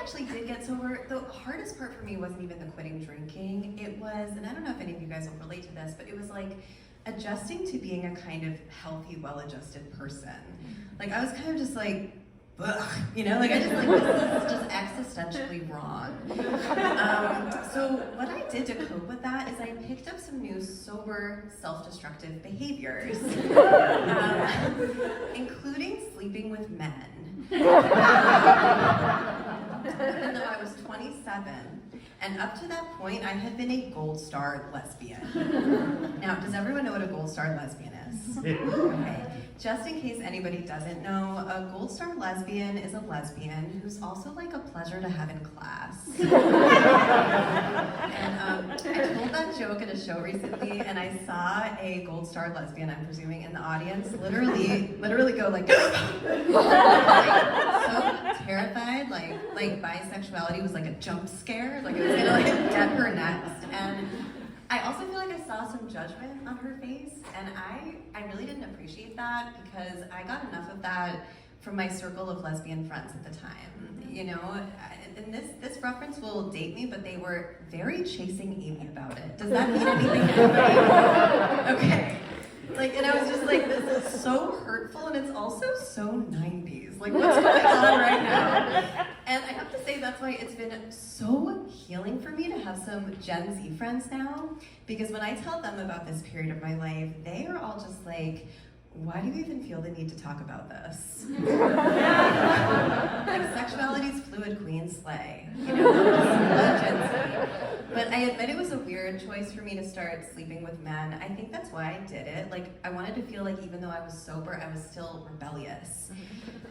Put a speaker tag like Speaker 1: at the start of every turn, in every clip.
Speaker 1: actually did get sober. The hardest part for me wasn't even the quitting drinking. It was, and I don't know if any of you guys will relate to this, but it was like adjusting to being a kind of healthy, well-adjusted person. Like I was kind of just like, ugh, you know, like I just like, this is just existentially wrong. So what I did to cope with that is I picked up some new sober, self-destructive behaviors, including sleeping with men. Even though I was 27, and up to that point, I had been a gold star lesbian. Now, does everyone know what a gold star lesbian is? Okay. Just in case anybody doesn't know, a gold star lesbian is a lesbian who's also like a pleasure to have in class. And I told that joke at a show recently, and I saw a gold star lesbian, I'm presuming, in the audience literally go like, like so terrified, like bisexuality was like a jump scare, like it was gonna like get her next. And I also feel like I saw some judgment on her face, and I really didn't appreciate that because I got enough of that from my circle of lesbian friends at the time. You know, and this reference will date me, but they were very chasing Amy about it. Does that mean anything to anybody? Okay. Like, and I was just like, this is so hurtful, and it's also so 90s. Like, what's going on right now? And I have to say that's why it's been so healing for me to have some Gen Z friends now, because when I tell them about this period of my life, they are all just like, why do you even feel the need to talk about this? Like, sexuality's fluid, queen, slay. You know, Gen Z. But I admit it was a weird choice for me to start sleeping with men. I think that's why I did it. Like, I wanted to feel like even though I was sober, I was still rebellious.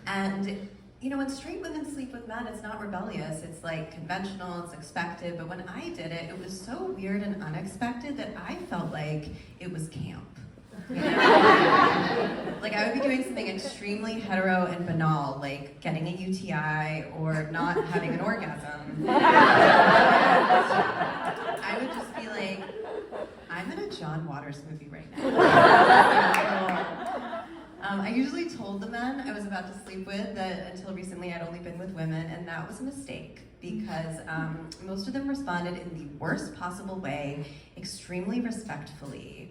Speaker 1: And you know, when straight women sleep with men, it's not rebellious. It's like conventional, it's expected. But when I did it, it was so weird and unexpected that I felt like it was camp. You know? Like I would be doing something extremely hetero and banal, like getting a UTI or not having an orgasm. I would just be like, I'm in a John Waters movie right now. I usually told the men I was about to sleep with that until recently I'd only been with women, and that was a mistake because most of them responded in the worst possible way, extremely respectfully,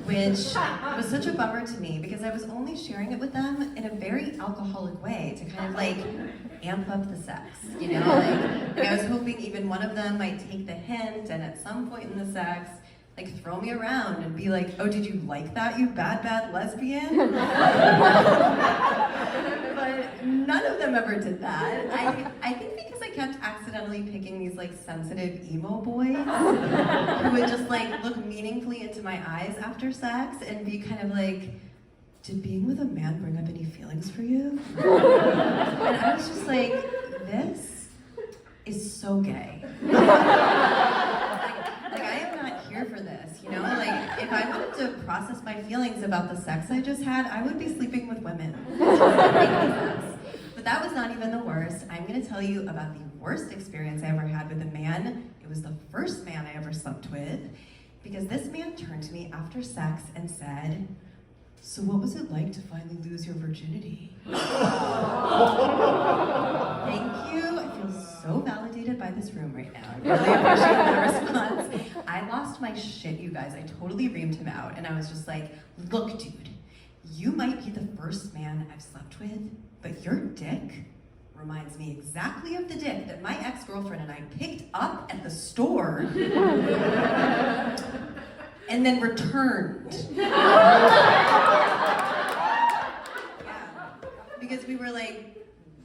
Speaker 1: which was such a bummer to me because I was only sharing it with them in a very alcoholic way to kind of like amp up the sex, you know? Like I was hoping even one of them might take the hint and at some point in the sex, like throw me around and be like, oh, did you like that, you bad lesbian? But none of them ever did that. I think because I kept accidentally picking these like sensitive emo boys who would just like look meaningfully into my eyes after sex and be kind of like, did being with a man bring up any feelings for you? And I was just like, this is so gay. For this, you know, like if I wanted to process my feelings about the sex I just had, I would be sleeping with women. But that was not even the worst. I'm going to tell you about the worst experience I ever had with a man. It was the first man I ever slept with, because this man turned to me after sex and said, so what was it like to finally lose your virginity? Thank you. I feel so validated by this room right now. I really appreciate that response. I lost my shit, you guys. I totally reamed him out, and I was just like, look, dude, you might be the first man I've slept with, but your dick reminds me exactly of the dick that my ex-girlfriend and I picked up at the store and then returned. Because we were like,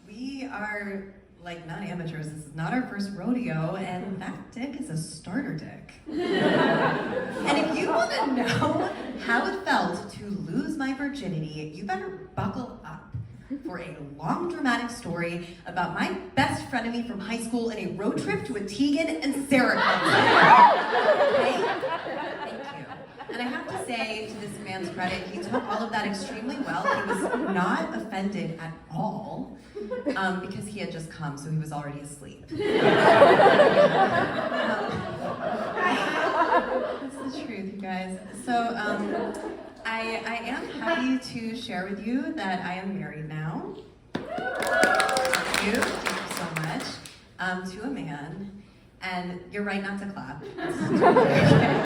Speaker 1: we are like not amateurs, this is not our first rodeo, and that dick is a starter dick. And if you want to know how it felt to lose my virginity, you better buckle up for a long dramatic story about my best frenemy from high school and a road trip to Waukegan and Sarah. Okay? Thank you. And I have to say, to this man's credit, he took all of that extremely well. He was not offended at all, because he had just come, so he was already asleep. That's the truth, you guys. So, I am happy to share with you that I am married now. Thank you so much. to a man, and you're right not to clap.